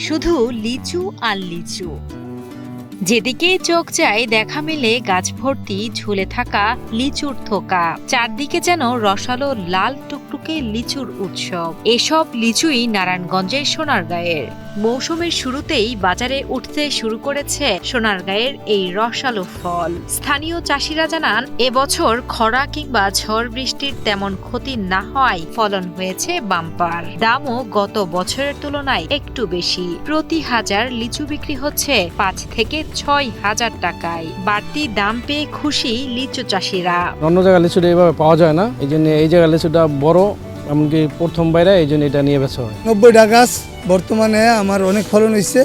শুধু লিচু আর লিচু। যেদিকে চোখ যায় দেখা মেলে গাছ ভর্তি ঝুলে থাকা লিচুর থোকা, চারদিকে যেন রসালো লাল টুকটুকে লিচুর উৎসব। এসব লিচুই নারায়ণগঞ্জের সোনারগাঁয়ের। মৌসুমের শুরুতেই বাজারে উঠতে শুরু করেছে সোনারগাঁয়ের এই রসালো ফল। স্থানীয় চাষিরা জানান, এবছর খরা কিংবা ঝড় বৃষ্টির তেমন ক্ষতি না হওয়ায় ফলন হয়েছে বাম্পার। দামও গত বছরের তুলনায় একটু বেশি। প্রতি হাজার লিচু বিক্রি হচ্ছে ৫ থেকে ৬,০০০ টাকায়। বাড়তি দাম পেয়ে খুশি লিচু চাষিরা। অন্য জায়গায় লিচুটা এইভাবে পাওয়া যায় না, এই জন্য এই জায়গায় লিচুটা বড়, এমনকি প্রথম বাইরে, এই জন্য এটা নিয়ে বেচা হয়। 90টা গাছ বর্তমানে আমার অনেক ফলন হয়েছে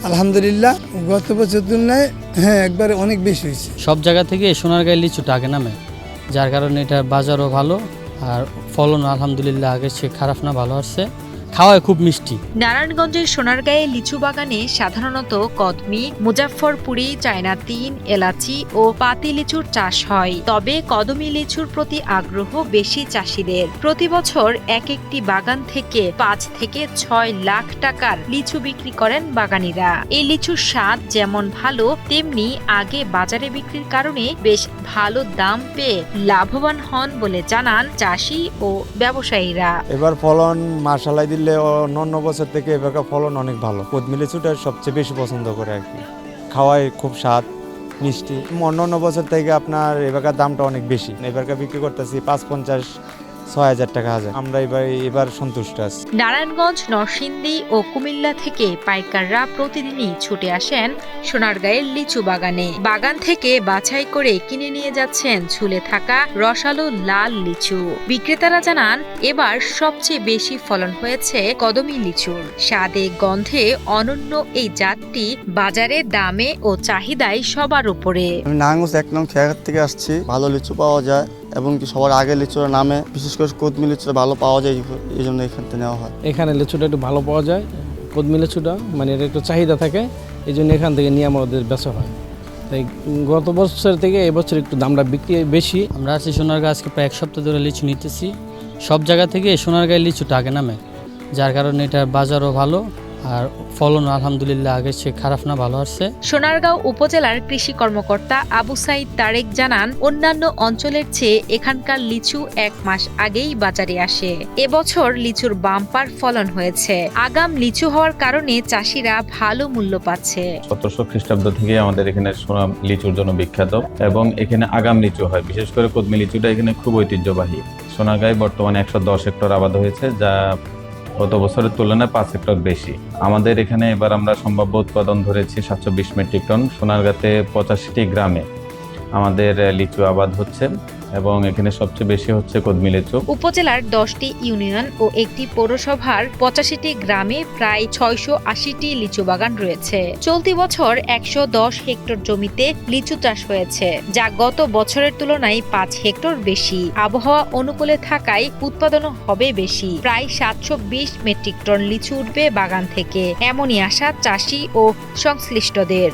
আলহামদুলিল্লাহ। গত বছর তুলনায় একবারে অনেক বেশি হয়েছে। সব জায়গা থেকে সোনারগাঁয়ের লিচুটা আগে নামে, যার কারণে এটা বাজারও ভালো আর ফলন আলহামদুলিল্লাহ আগের চেয়ে খারাপ না, ভালো আসছে। খাওয়ায় খুব মিষ্টি। নারায়ণগঞ্জের সোনারগাঁয়ে লিচু বাগানে সাধারণত কদমি, মুজাফফরপুরি, চায়না ৩, এলাচি ও পাতি লিচুর চাষ হয়। তবে কদমি লিচুর প্রতি আগ্রহ বেশি চাষিদের। প্রতি বছর এক একটি বাগান থেকে ৫ থেকে ৬ লাখ টাকার লিচু বিক্রি করেন বাগানীরা। এই লিচুর স্বাদ যেমন ভালো, তেমনি আগে বাজারে বিক্রির কারণে বেশ ভালো দাম পেয়ে লাভবান হন বলে জানান চাষি ও ব্যবসায়ীরা। এবার ফলন মাশাআল্লাহ দিলে অন্য বছর থেকে এবারকার ফলন অনেক ভালো। কদমি লিচুটা সবচেয়ে বেশি পছন্দ করে আর কি, খাওয়ায় খুব স্বাদ মিষ্টি। অন্য বছর থেকে আপনার এবারকার দামটা অনেক বেশি। এবারকার বিক্রি করতেছি ৫,৫০-৬,০০০ টাকা হাজার। আমরা এবার সন্তুষ্ট আছি। নারায়ণগঞ্জ, নরসিংদী ও কুমিল্লা থেকে পাইকাররা প্রতিদিনই ছুটে আসেন সোনারগাঁয়ের লিচু বাগানে। বাগান থেকে বাছাই করে কিনে নিয়ে যাচ্ছেন ঝুলে থাকা রসালো লাল লিচু। বিক্রেতারা জানান, এবার সবচেয়ে বেশি ফলন হয়েছে কদমি লিচুর। স্বাদে গন্ধে অনন্য এই জাতটি বাজারে দামে ও চাহিদায় সবার উপরে। আমি নারায়ণগঞ্জ ১ নং খেয়াঘাট থেকে আসছি। ভালো লিচু পাওয়া যায় এবং কি সবার আগে লিচুর নামে, বিশেষ করে কদমি লিচুটা ভালো পাওয়া যায়, এই জন্য এখান থেকে নেওয়া হয়। এখানে লিচুটা একটু ভালো পাওয়া যায়, কদমি লিচুটা মানে এটা একটু চাহিদা থাকে, এই জন্য এখান থেকে নিয়ে আমাদের বেচা হয়। তাই গত বছর থেকে এবছর একটু দামটা বিক্রি বেশি। আমরা আছি সোনারগাঁ, আজকে প্রায় ১ সপ্তাহ ধরে লিচু নিতেছি। সব জায়গা থেকে সোনারগাঁয়ের লিচুটা আগে নামে, যার কারণে এটার বাজারও ভালো আর ফলন আলহামদুলিল্লাহ আগের চেয়ে খারাপ না, ভালো আসছে। সোনারগাঁও উপজেলার কৃষি কর্মকর্তা আবু সাইদ তারেক জানান, অন্যান্য অঞ্চলের চেয়ে এখানকার লিচু ১ মাস আগেই বাজারে আসে। এবছর লিচুর বাম্পার ফলন হয়েছে। আগাম লিচু হওয়ার কারণে চাষিরা ভালো মূল্য পাচ্ছে। ১৭০০ খ্রিস্টাব্দ থেকে আমাদের এখানে সোনা লিচুর জন্য বিখ্যাত এবং এখানে আগাম লিচু হয়। বিশেষ করে কদমি লিচুটা এখানে খুব ঐতিহ্যবাহী। সোনারগাঁয়ে বর্তমানে ১১০ হেক্টর আবাদ হয়েছে, যা গত বছরের তুলনায় ৫ হেক্টর বেশি। আমাদের এখানে এবার আমরা সম্ভাব্য উৎপাদন ধরেছি ৭২০ মেট্রিক টন। সোনারগাঁতে ৮৫টি গ্রামে আমাদের লিচু আবাদ হচ্ছে এবং এখানে সবচেয়ে বেশি হচ্ছে কদমি লিচু। উপজেলার ১০টি ইউনিয়ন ও একটি পৌরসভার ৮৫টি গ্রামে প্রায় ৬৮০টি লিচু বাগান রয়েছে। চলতি বছর ১১০ হেক্টর জমিতে লিচু চাষ হয়েছে, যা গত বছরের তুলনায় ৫ হেক্টর বেশি। আবহাওয়া অনুকূলে থাকায় উৎপাদনও হবে বেশি। প্রায় ৭২০ মেট্রিক টন লিচু উঠবে বাগান থেকে, এমনই আশা চাষি ও সংশ্লিষ্টদের।